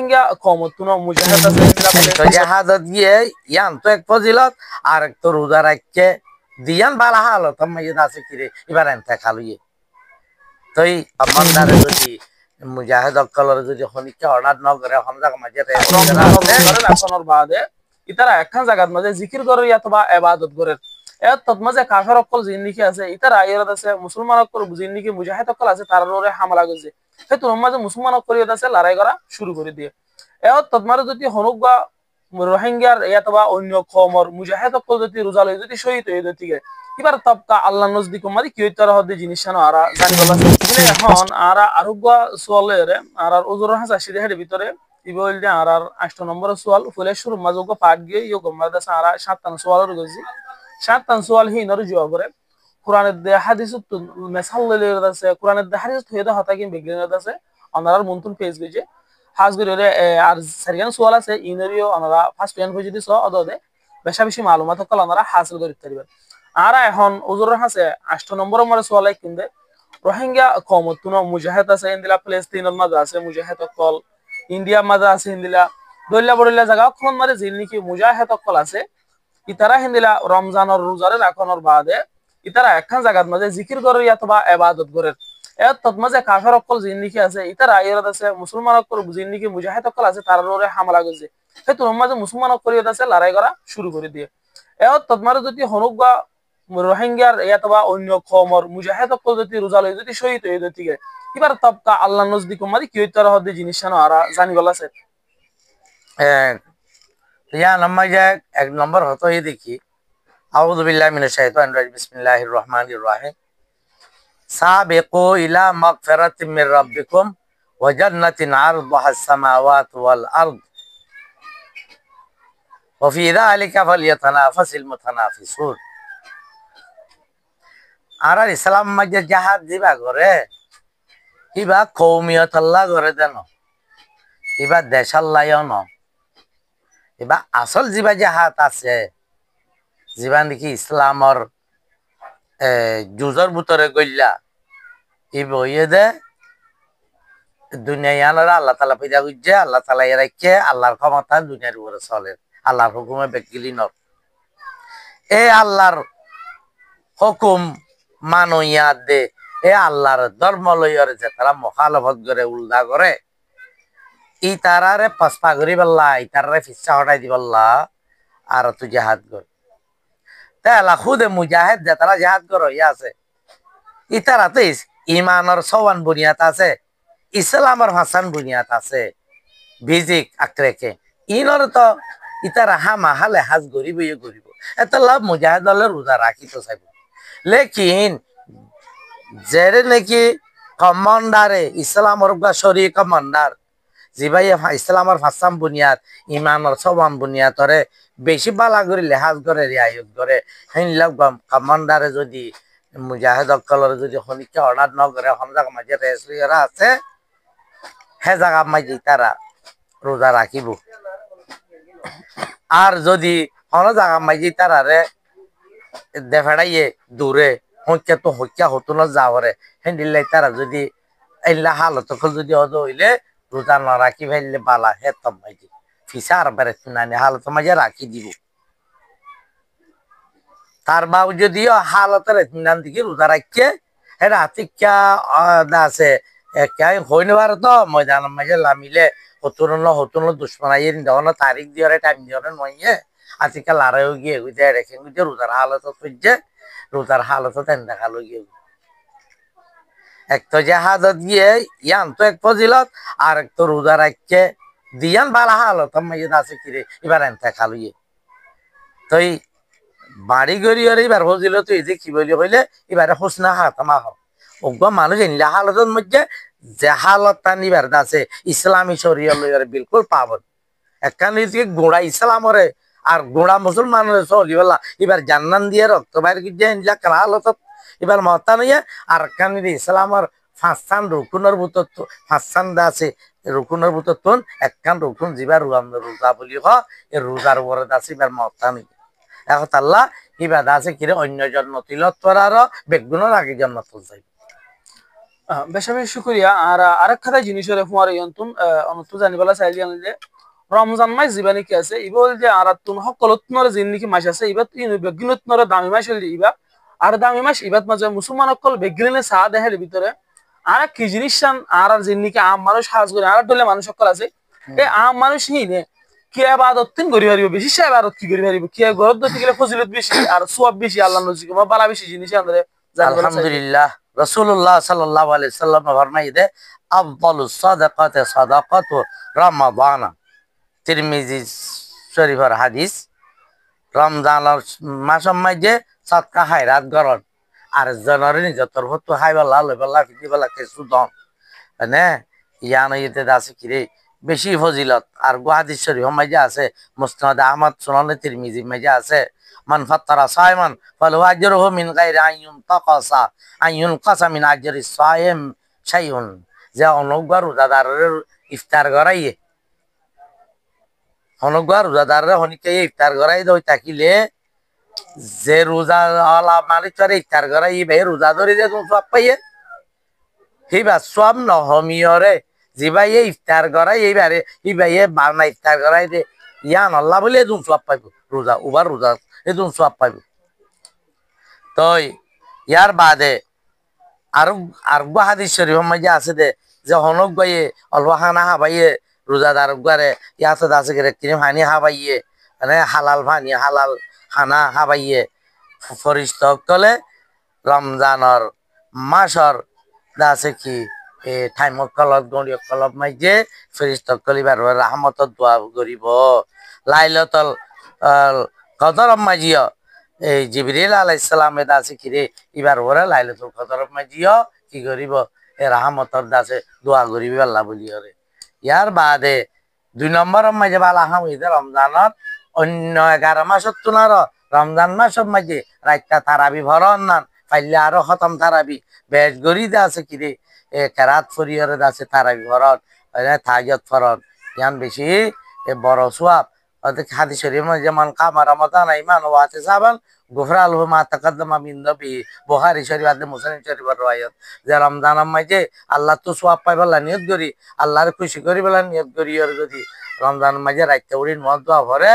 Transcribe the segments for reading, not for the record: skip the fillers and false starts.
রোহিঙ্গা কমতুনো মুজাহিদ আছে তো জাহাজত গিয়ে ইয়ান তো এক ফজিলত আর এক তো রোজা রাখকে দিয়ান বালা হালত মাইয়ে আছে কিরে এবার এনতে খালুয়ে তই কমান্ডারে যদি মুজাহিদ অকলর যদি হনিকে অর্ডার ন করে হমজাক মাঝে রাখনোর বাদে ইতারা একখান জায়গার মাঝে জিকির করে অথবা ইবাদত করে এত তৎমাজে কাফের অকল জিন্দিকি আছে ইতারা আইরাত আছে মুসলমান অকল জিন্দিকি মুজাহিদ অকল আছে তার ওরে হামলা করছে সেই তোর মাঝে মুসলমান অকল আছে লড়াই করা শুরু করে দিয়ে এত তৎমারে যদি হনুক বা রোহিঙ্গার অথবা অন্য কমর মুজাহিদ অকল যদি রোজা লই যদি শহীদ হয়ে যেতে এবার তবকা আল্লাহ নজদিক মাদি কি হইতার হদে জিনিস জানো আরা জানি বলা এখন আরা আরোগ্য সোয়ালের আর ওজোর হাসা সিদের ভিতরে ইবল দে আর 8 নম্বর সোয়াল ফুলে শুরু মাজুগ পাট গিয়ে ইয়ো গমাদা সারা 7 সোয়ালের গজি 7 সোয়াল হি নর জবাব করে কোরআনের দে হাদিস তো মেসালের আছে কোরআনের দে হাদিস হইদা হতা কি বিজ্ঞানের আছে অনার মন্তুন পেজ গজে হাজ গরে আর সারিয়ান সোয়াল আছে ইনরিও অনারা ফার্স্ট পেন হয়ে যদি সো অদদে বেশা বেশি মালুমাত কল অনারা হাসিল করতে পারবে আর এখন ওজোর হাসে 8 নম্বর সোয়ালে কিনবে রোহিঙ্গা কমতুনো মুজাহিদ আছে ইন্দিলা প্যালেস্টাইনের মাঝে আছে মুজাহিদ অকল ইন্ডিয়া মাঝে আছে ইন্দিলা দলিয়া বড়িলা জায়গা কোন মাঝে জিন্নিকি মুজাহিদ অকল আছে ইতারা হিন্দিলা রমজানের রোজারে রাখনোর বাদে ইতারা একখান জায়গার মাঝে জিকির করে অথবা ইবাদত করে এত তৎমাজে কাফের অকল জিন্দিকি আছে ইতারা আইরাত আছে মুসলমান অকল জিন্দিকি মুজাহিদ অকল আছে তার ওরে হামলা করছে সেই তোর মাঝে মুসলমান অকল আছে লড়াই করা শুরু করে দিয়ে এত তৎমারে যদি হনুক বা রোহিঙ্গার অথবা অন্য কমর মুজাহিদ অকল যদি রোজা লই যদি শহীদ হয়ে যেতে এবার তবকা আল্লাহ নজদিক মাদি কি হইতার হদে জিনিস জানো আরা জানি বলা আছে ইয়ান মাঝে এক নম্বর হতো এই দেখি আউযু বিল্লাহি মিনাশ শাইতানির রাজিম বিসমিল্লাহির রহমানির রহিম সাবিকু ইলা মাগফিরাতিম মির রাব্বিকুম ওয়া জান্নাতিন আরদুহাস সামাওয়াতু ওয়াল আরদ ওয়া ফি যালিকা ফালইয়াতানাফাসিল মুতানাফিসুন আর ইসলাম মাঝে জাহাজ দিবা করে ইবা কৌমিয়ত আল্লাহ করে দেন ইবা দেশ আল্লাহ ন এবার আসল জিবা জাহাজ আছে জিবা নাকি ইসলামর জুজর ভিতরে গইলা এই বইয়ে দে দুনিয়ার আল্লাহ তালা পয়দা করছে আল্লাহ তালা রাখছে আল্লাহর ক্ষমতা দুনিয়ার উপরে চলে আল্লাহর হুকুমে বেগিলি নর এ আল্লাহর হুকুম মানইয়া দে এ আল্লাহর ধর্ম লইয়ার যে তারা মখালফত করে উল্টা করে ই তারারে পাসপা করি বললা ই তারারে ফিসা হটাই দি বললা আর তুই জাহাজ কর তাহলে খুদে মুজাহিদ যে তারা জাহাজ করো ইয়া আছে ই তারা তো ইমানের সওয়ান বুনিয়াদ আছে ইসলামের ভাষান বুনিয়াদ আছে ভিজিক আক্রেকে ইনর তো ইতারা হামা হালে হাজ গরিব ইয়ে গরিব এত লাভ মুজাহিদ রোজা রাখি তো চাইব লেকিন যেরে নাকি কমান্ডারে ইসলামর শরীর কমান্ডার জিবাই ইসলামর ভাষাম বুনিয়াদ ইমানের সবান বুনিয়াদরে বেশি বালা করে লেহাজ করে রিয়ায়ত করে হিনলাম কমান্ডারে যদি মুজাহিদ অকলর যদি হনিকে অর্ডার ন করে হমজাক মাঝে রেসলিয়ারা আছে হে জায়গা মাঝে তারা রোজা রাখিব আর যদি হন জায়গা মাঝে তারারে দেফাড়াইয়ে দূরে হইকা তো হইকা হতো না যাওয়ারে হেন্দিল্লাই তারা যদি এল্লা হালত যদি হদ হইলে রোজা না রাখি ফেললে বালা হে তম মাঝে ফিসা আর বেড়ে নানি হালত মাঝে রাখি দিব তার বাবু যদিও হালতের নান দিকে রোজা রাখছে এটা হাতিকা আছে হইনে পারে তো ময়দান মাঝে লামিলে হতুন দুশ্মনাই দেওয়ানো তারিখ দিয়ে টাইম দিয়ে নইয়ে আজকে লড়াইও গিয়ে গুজে রেখে গুজে রোজার হালত খুঁজছে রোজার হালত তেন দেখালো গিয়ে এক তো জাহাজত গিয়ে ইয়ান তো এক ফজিলত আর এক তো রোজা রাখছে দিয়ান বালা হালত মাইয়ে আছে কিরে এবার এনতে খালো গিয়ে তই বাড়ি গড়ি এবার ফজিলত তুই যে কি বলি হইলে এবারে হোসনা হাতামা হোক ওগুলো মানুষ এনলা হালতের মধ্যে যে হালত নিবার আছে ইসলামী শরীয় লইয়ারে বিলকুল পাবন একখান গোড়া ইসলামরে আর গোড়া মুসলমানের চলি বলা এবার জান্নান দিয়ে রক্ত বাইর গিয়ে এনলা কারা হালত এবার মতা নইয়া আর একখান ইসলামর ফাঁসান রুকুনের ভিতর ফাঁসান আছে রুকুনের ভিতর তুন একখান রুকুন যিবার রোজা বলি হ এই রোজার উপরে আছে এবার মতা নই এখন আল্লাহ ইবাদ আছে কিরে অন্য জন্ম তিলত আর বেগুনের আগে জন্ম তুল যাইব বেশা বেশি শুক্রিয়া। আর আরেক খাতা জিনিসের ফুয়ার ইয়ন্তুন অনত জানিবালা চাইলি যে রমজান মাস জীবানি কি আছে ইবল যে আর তুন সকলতনরে জিন্দিকি মাস আছে ইবাত ইনু বেগিনতনরে দামি মাস হলি ইবা আর দামি মাস ইবাত মাঝে মুসলমান সকল বেগিনে সা দেহের ভিতরে আর কি জিনিস আর জিন্দিকি আম মানুষ সাজ করে আর দলে মানুষ সকল আছে এই আম মানুষ হিনে কি ইবাদত তিন করি পারিব বেশি সে ইবাদত কি করি পারিব কি গরদ দতে গেলে ফজিলত বেশি আর সওয়াব বেশি আল্লাহর নজিকে বা বালা বেশি জিনিস আমরা জানিবালা চাইলি। আলহামদুলিল্লাহ, রাসূলুল্লাহ সাল্লাল্লাহু আলাইহি সাল্লাম ফরমাইদে আফদালুস সাদাকাতি সাদাকাতু রমাদান। তিরমিজি শরীফের হাদিস। রমজানের মাসের মাঝে সৎকা হায়রাত গরন আর জনরে নিজের তরফত হাইবাল্লাহ লইবাল্লাহ ফিদিবাল্লাহ কিছু দন মানে ইয়ান ইতে আছে কিরে বেশি ফজিলত। আর হাদিস শরীফ মাঝে আছে মুসনাদ আহমদ সুনান তিরমিজি মাঝে আছে মান ফাত্তারা সায়মান ফালাহু আজরুহু মিন গায়রি আইয়ুন কাসা মিন আজরি সায়েম শাইউন। যে অনগবার রোজাদারের ইফতার করাইয়ে অনগবার রোজাদারের হনিকে ইফতার করাই দই থাকিলে যে রোজা আলা মালিক ইফতার করাই ভাই রোজা ধরে যে তুমি সব পাইয়ে সেইবার সব নহমিয়রে যিবাইয়ে ইফতার করাই এইবারে ইবাইয়ে বারনা ইফতার করাই দে ইয়ান আল্লাহ বলে এজন সব পাইব রোজা উবার রোজা এজন সব পাইব। তই ইয়ার বাদে আর আর হাদিস শরীফ মাঝে আছে দে যে হনক বাইয়ে অল্প খানা হাবাইয়ে রোজাদার গারে ইয়াতে আছে গেরে কিনে হানি হাবাইয়ে মানে হালাল ভানি হালাল খানা হাবাইয়ে ফরিস্ত কলে রমজানর মাসর আছে কি টাইম কলত গড়িয় কলব মাইজে ফেরিস্ত কলিবার রাহমতত দোয়া করিব। লাইলাতুল কদর মাইজিও এই জিবরিল আলাইহিস সালাম এ আছে কি রে এবার ওরা লাইলাতুল কদর মাইজিও কি করিব এ রাহমতর দাসে দোয়া করিবে আল্লাহ বলিও রে। ইয়ার বাদে 2 নম্বর মাঝে বালা হাম ইদে রমজানত অন্য 11 মাসত তুনার রমজান মাসের মাঝে রাইতা তারাবি ভরন নান পাইলে আরো খতম তারাবি বেশ গরি দে আছে কি রে কেরাত ফরিয়রে আছে তারাবি ভরন তাহাজ্জুদ ফরন ইয়ান বেশি বড় সওয়াব। হাদিস শরীফ যেমন কামা রমাদান ঈমান ওয়া ইহতিসাবান গুফরা লাহু মা তাকাদ্দামা মিন যামবি। বুখারী শরীফ আর মুসলিম শরীফের riwayat যে রমজানের মাঝে আল্লাহ তো সওয়াব পাইবালা নিয়ত করি আল্লাহর খুশি করিবালা নিয়ত করি আর যদি রমজানের মাঝে রাইতে উড়ি নওয়াজ দোয়া করে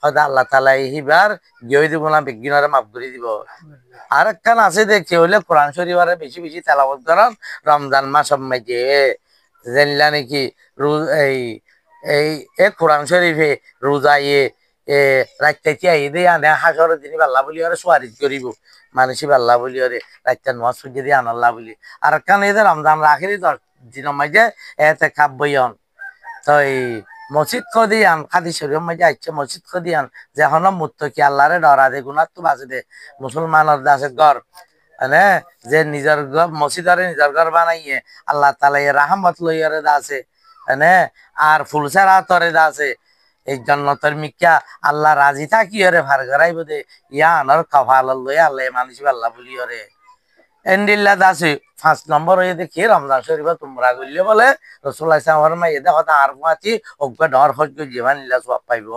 হয়তো আল্লাহ তাআলা এইবার গিয়ে দিব না বিজ্ঞানরে মাফ করে দিব। আর একখান আছে দেখছি হইলে কোরআন শরীফের বেশি বেশি তেলাওয়াত করেন রমজান মাসের মাঝে জানলা নাকি এই এই কোরআন শরীফে রোজাইয়ে রাইতাইতে আই দে আনে হাসর দিন আল্লাহ বলি ওরে সুয়ারিশ করিব মানুষ আল্লাহ বলি ওরে রাইতা নামাজ পড়ে দিয়ে আন আল্লাহ বলি। আর কান এদের রমজান আখিরি 10 দিনের মাঝে এতে কাব্যয়ন তো এই মসজিদ খদিয়ান হাদিস শরীফের মাঝে আইছে মসজিদ খদিয়ান যে হন মুত্তাকি আল্লাহরে ডরা দে গুনাহ তো বাঁচে দে মুসলমানের দাসে ঘর মানে যে নিজের ঘর মসজিদারে নিজের ঘর বানাইয়ে আল্লাহ তাআলা এর রহমত লইয়ারে দাসে মানে আর ফুলসারা তরে দাসে এই জান্নাতের মিক্কা আল্লাহ রাজি থাকি ওরে ভার গরাইব দে ইয়ানর কফাল লইয়া আল্লাহ মানুষ আল্লাহ বলি ওরে এন্ডিল্লা দাসে 5 নম্বর হয়ে দেখি রমজান শরীফ তোমরা গইলে বলে রাসূলুল্লাহ সাল্লাল্লাহু আলাইহি ওয়াসাল্লাম দেখো তা আর মাতি ওকে ডর হজ জীবন ইল্লা সওয়াব পাইব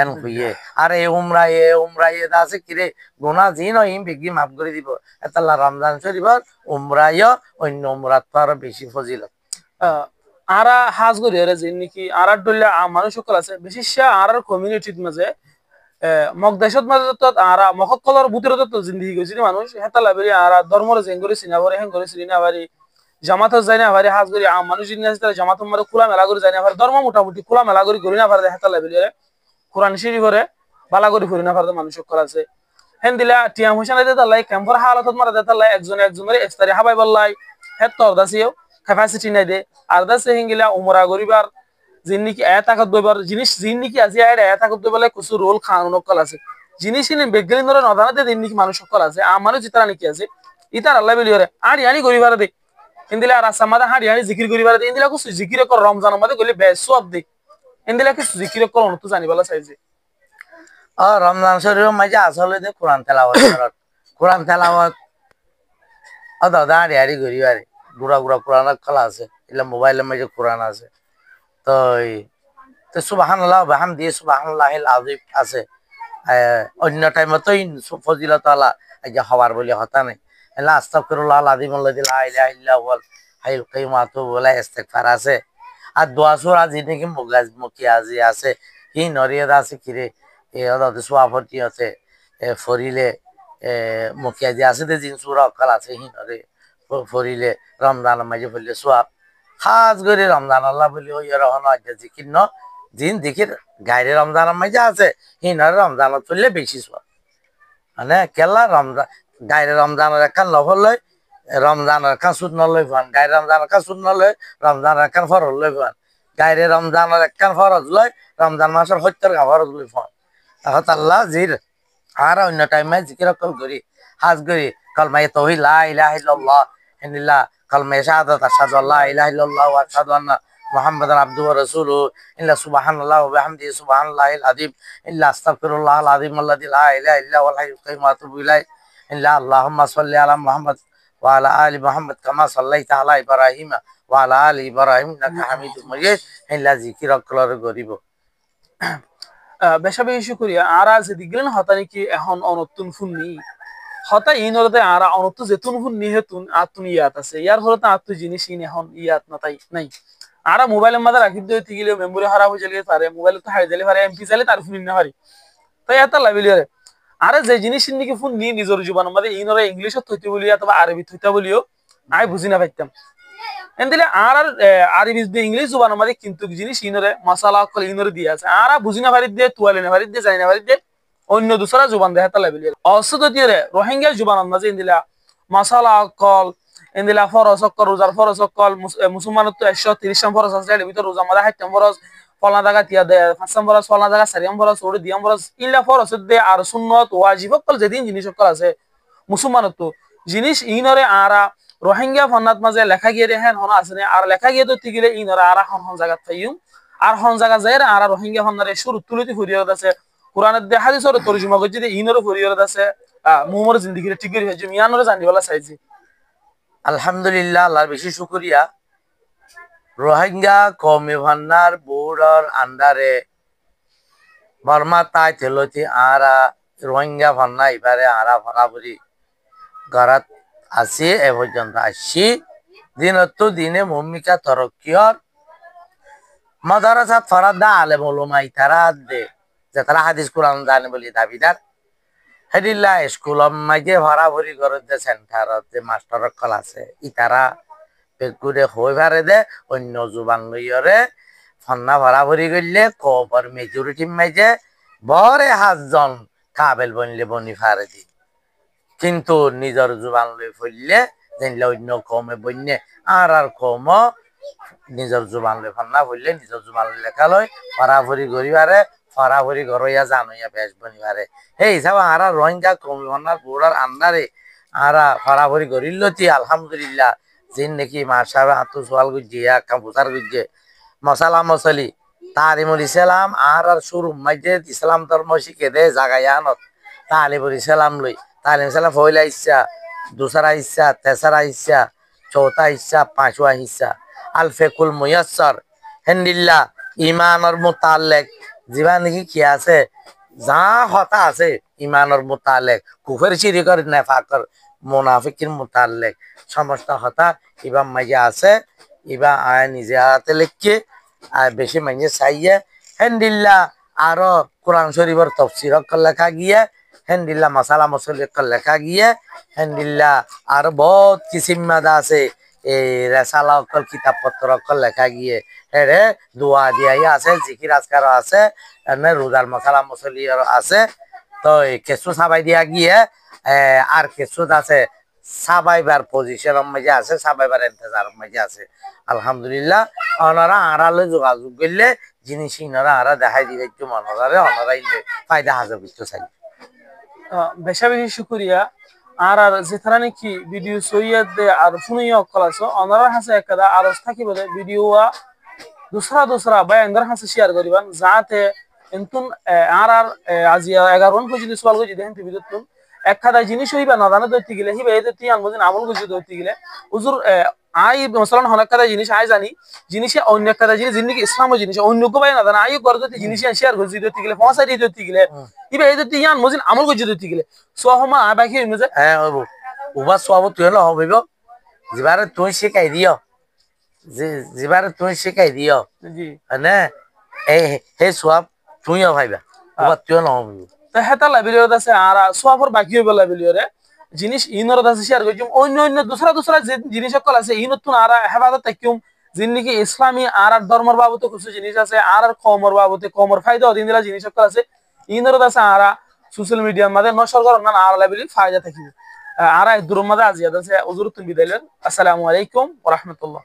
এন কইয়ে আর এ উমরা এ দাসে কিরে গুনাহ জিন ও ইম বিগি মাফ করে দিব আল্লাহ রমজান শরীফ উমরায় অন্য উমরাত আর বেশি ফজিলত। আরা হাজ করি এর যে নাকি আর ডলে মানুষ সকল আছে বিশেষ আর কমিউনিটির মাঝে মকদেশত মাঝে তো আর মহকলর ভিতরে তো জিন্দেগি গেছিল মানুষ হেতা লাভেরি আর ধর্মরে জেন করে সিনাবরে হেন করে সিনা বাড়ি জামাত যায় না বাড়ি হাজ করি মানুষ জিনিস আছে জামাত মারে খোলা মেলা করে যায় না ধর্ম মোটামুটি খোলা মেলা করে করি না পারে হেতা লাভেরি কোরআন শরীফ করে বালা করে করি না পারে মানুষ সকল আছে হেন দিলা টিয়াম হোসেন দেতা লাই ক্যাম্পর হালাতত মারা দেতা লাই একজনের ইফতারি হাবাই বললাই হেত তো দাসিও ক্যাপাসিটি নাই দে আর দাসে হিঙ্গিলা উমরা গরিবার জিন্নিকি এতাকত বইবার জিনিস জিন্নিকি আজি আইডা এতাকত বইবালে কিছু রোল কানুন কল আছে জিনিস ইনি বেগলিন ধরে নদানাতে জিন্নিকি মানুষ সকল আছে মানুষ জিতারা নাকি আছে ইতার আল্লাহ বলি ওরে আড়ি আনি গরিবার দে ইন্দিলা রাস্তা মাদা হাড়ি আনি জিকির গরিবার দে ইন্দিলা কিছু জিকির কর রমজান মাদে গলি বেশ সব দে ইন্দিলা কিছু জিকির কর অনত জানিবালা চাইছে। রমজান শরীফের মাঝে আসলে যে কোরআন তেলাওয়াত করার কোরআন তেলাওয়াত দাদা আড়ি আড়ি গরিবারে গুড়া গুড়া কোরআন খেলা আছে এগুলা মোবাইলের মাঝে কোরআন আছে তো তো সুবহানাল্লাহ বিহামদি সুবহানাল্লাহিল আযীম আছে অন্য টাইমে তো ফজিলত আলা যে হওয়ার বলে হতা নাই ইল্লা আস্তাগফিরুল্লাহ আল আযীম আল্লাযী লা ইলাহা ইল্লা হুয়াল হাইয়ুল কাইয়্যুম ওয়া আতুবু ইলাইহি ইস্তিগফার আছে আর দোয়া সূরা জিনে কি মুকিয়াজি আছে হি নরিয়াদ আছে কিরে এ ওদা সোয়াফতি আছে ফরিলে মুকিয়াজি আছে তে জিন সূরা অকাল আছে হি নরে ফরিলে রমজান মাঝে বললে সোয়াব খাস করে রমজান আল্লাহ বলি ওই রহন আজ্ঞা জিকির ন জিন দিকির গাইরে রমজান মাঝে আছে হি নরে রমজান চললে বেশি সোয়াব মানে কেলা রমজান গাইরে রমজানের একখান লফল লয় রমজানের একখান সুদ নলয় ফান গাইরে রমজানের একখান সুদ নলয় রমজানের একখান ফরজ লয় ফান গাইরে রমজানের একখান ফরজ লয় রমজান মাসের 70 গা ফরজ লয় ফান তাহলে আল্লাহ জির আর অন্য টাইমে জিকির কল করি হাজ করি কলমা তাওহীদ লা ইলাহা ইল্লাল্লাহ ইন্নাল্লাহ কলমা শাহাদাত আশহাদু আল্লা ইলাহা ইল্লাল্লাহ ওয়া আশহাদু আন্না মুহাম্মাদান আবদুহু ওয়া রাসূলুহু ইল্লা সুবহানাল্লাহি ওয়া বিহামদিহি সুবহানাল্লাহিল আযীম ইল্লা আস্তাগফিরুল্লাহাল আযীম আল্লাযী লা ইলাহা ইল্লা হুয়াল হাইয়ুল কাইয়্যুম ওয়া আতুবু ইলাইহি ইল্লা আল্লাহুম্মা সাল্লি আলা মুহাম্মাদ ওয়া আলা আলি মুহাম্মাদ কামা সাল্লাইতা আলা ইব্রাহিম ওয়া আলা আলি ইব্রাহিম ইন্নাকা হামিদুম মাজিদ ইল্লা জিকির কলর গরিব বেশা বেশি করিয়া আরা যে দিগলেন হতানি কি এখন অনতুন ফুন নি হতা ইনরতে আরা অনতু যেতুন ফুন নি হেতুন আতুন ইয়াত আছে ইয়ার হলতে আতু জিনিস ইন এখন ইয়াত নাতাই নাই আরা মোবাইলের মধ্যে রাখি দিও তিগিলে মেমরি খারাপ হয়ে গেলে পারে মোবাইল তো হারিয়ে দিলে পারে এমপি চাইলে তার ফোন না পারি তাই এটা লাভিলি রে আরে যে জিনিস নিকে ফোন নি নিজর জীবনের মধ্যে ইনরে ইংলিশত থইতে বলিয়া অথবা আরবি থইতা বলিও আই বুঝি না পাইতাম এন্দিলে আর আরবি দিয়ে ইংলিশ জবান মধ্যে কিন্তু জিনিস ইনরে মশালা কল ইনরে দিয়া আছে আরা বুঝি না পারি দিয়ে তুয়ালে না পারি দিয়ে জানি না পারি দিয়ে অন্য দুসরা জবান দেয় তা লাভিলি অসদ দিয়ে রে রোহিঙ্গা জবান মধ্যে ইন্দিলা মশালা কল ইন্দিলা ফরজ কল রোজার ফরজ কল মুসলমানের তো 130 টা ফরজ আছে এর ভিতর রোজা মধ্যে 60 টা ফরজ ফলনা জায়গা তিয়া দেয় 5 টা ফরজ ফলনা জায়গা 4 টা ফরজ ওরে দিয়াম ফরজ ইল্লা ফরজ দে আর সুন্নাত ওয়াজিব কল যেদিন জিনিস কল আছে মুসলমানের তো জিনিস ইনরে আরা রোহিঙ্গা ফন্নাত মাঝে লেখা গিয়ে দেখেন হন আছে আর লেখা গিয়ে তো তিগিলে ইনরে আরা হন হন জায়গা পাইম আর হন জায়গা যায় আর রোহিঙ্গা ফন্নারে শুরু তুলিতে ফরিয়ত আছে কোরআনের দে হাদিসের তরজমা করছে যে ইনরে ফরিয়ত আছে মুমর জিন্দেগিরে ঠিক করে ফেলছে মিয়ানরে জানিবালা চাইছি আলহামদুলিল্লাহ আল্লাহর বেশি শুকরিয়া রোহিঙ্গা কমে ভান্নার বোর্ডার আন্ডারে বর্মা তাই তেলতি আরা রোহিঙ্গা ভান্না এবারে আরা ফরাবরি গরাত আছে এ পর্যন্ত আসছি দিনত দিনে ভূমিকা তরক্কিয়র মাদ্রাসাত ফরাদা আলেম উলামা ইতারা দে যে তারা হাদিস কোরআন জানে বলি দাবিদার হেডিল্লা স্কুল মাঝে ভরাভরি করতে সেন্টারত যে মাস্টার কল আছে ইতারা বেগুরে হই পারে দে অন্য জুবান লইয়রে ফন্না ভরাভরি করলে কবর মেজরিটি মাঝে বরে 7 জন কাবেল বনলে বনি ফারে দি কিন্তু নিজের জুবান লই ফললে জানলে অন্য কমে বন্যে আর কম নিজের জুবান লই ফন্না ফললে নিজের জুবান লেখা লয় ভরাভরি করিবারে ফরাফরি ঘরইয়া জানইয়া বেশ বনিবারে এই হিসাব আরা রোহিঙ্গা কমিশনার বোর্ডার আন্ডারে আরা ফরাফরি করিলতি আলহামদুলিল্লাহ জিন নাকি মাসাবে আতু সোয়াল গুজিয়া কাম্পুতার গুজে মশালা মশলি তালিমুল ইসলাম আর শুরু মাঝে ইসলাম ধর্ম শিখে দে জাগায়ানত তালিমুল ইসলাম লই তালিম ইসলাম পয়লা ইচ্ছা দুসরা ইচ্ছা তেসরা ইচ্ছা চৌথা ইচ্ছা পাঁচওয়া ইচ্ছা আল ফেকুল মুয়াসসার হেন্দিল্লা ইমানর মুতাল্লিক জীবন নাকি কি আছে যা হতা আছে ইমানর মুতাল্লিক কুফর শিরকর নেফাকর মুনাফিকের মুতাল্লিক সমস্ত হতা ইবা মাঝে আছে ইবা আয় নিজে হাতে লিখকে আর বেশি মাঝে চাইয়ে হেন্দিল্লা আরো কোরআন শরীফের তফসির লেখা গিয়ে হেন্দিল্লা মশালা মশলি লেখা গিয়ে হেন্দিল্লা আর বহুত কিসিমাদা আছে এই রেসালা অকল কিতাব পত্র অকল লেখা গিয়ে হেরে দোয়া দিয়াই আছে জিকির আজকার আছে এনে রোজার মশালা মশলি আছে তো কেঁচু সাবাই দিয়া গিয়ে আর কেঁচুত আছে সাবাইবার পজিশনের মাঝে আছে সাবাইবার ইন্তজারের মাঝে আছে আলহামদুলিল্লাহ ওনারা আড়ালে যোগাযোগ করলে জিনিস ইনারা আরা দেখাই দিবে একটু মনোরারে ওনারা ফায়দা হাজার কিছু চাই বেশা বেশি শুক্রিয়া আর যেথারা নাকি ভিডিও সৈয়দ আর ফুনিয়া অকল আছে ওনারা হাসে একদা আর থাকিব ভিডিও দুসরা বা এন্দার হাসে শেয়ার করিবান যাতে এন্তুন আর আজিয়া 11 পর্যন্ত সওয়াল গজি দেখেন ভিডিওতুন একখাদা জিনিস হইবা না জানা দইতে গেলে হিবা এতে তিয়ান মদিন আমল গজি দইতে গেলে হুজুর আই মসলান হনাকাদা জিনিস আই জানি জিনিসে অন্য একটা জিনিস জিন্দেগি ইসলাম জিনিস অন্য কো ভাই না জানা আই করে দইতে জিনিস শেয়ার গজি দইতে গেলে পৌঁছাই দইতে গেলে হিবা এতে তিয়ান মদিন আমল গজি দইতে গেলে সোহমা বাকি মজে হ্যাঁ বাবু উবা সব তুই লহ হইব যিবারে তুই শিখাই দিও যিবারে তুই শিখাই দিও জি মানে এই সেই সব তুইও ভাইবা উবা তুই লহ হইব তা হেতা লাইব্রেরিত আছে আর সোয়াফর বাকি হইব লাইব্রেরিরে জিনিস ইনরত আছে শেয়ার করছুম অন্য অন্য দুসরা দুসরা যে জিনিস সকল আছে ইনতুন আর হেফাজত তাকিম জিন্দিগি ইসলামী আর ধর্মের বাবতে কিছু জিনিস আছে আর কমর বাবতে কমর ফায়দা অধীন দিলা জিনিস সকল আছে ইনরত আছে আর সোশ্যাল মিডিয়ার মাঝে নশর করার না আর লাইব্রেরি ফায়দা থাকিবে আর দূরের মাঝে আজিয়াদ আছে হুজুর তুমি বিদায় লন। আসসালামু আলাইকুম ওয়া রাহমাতুল্লাহ।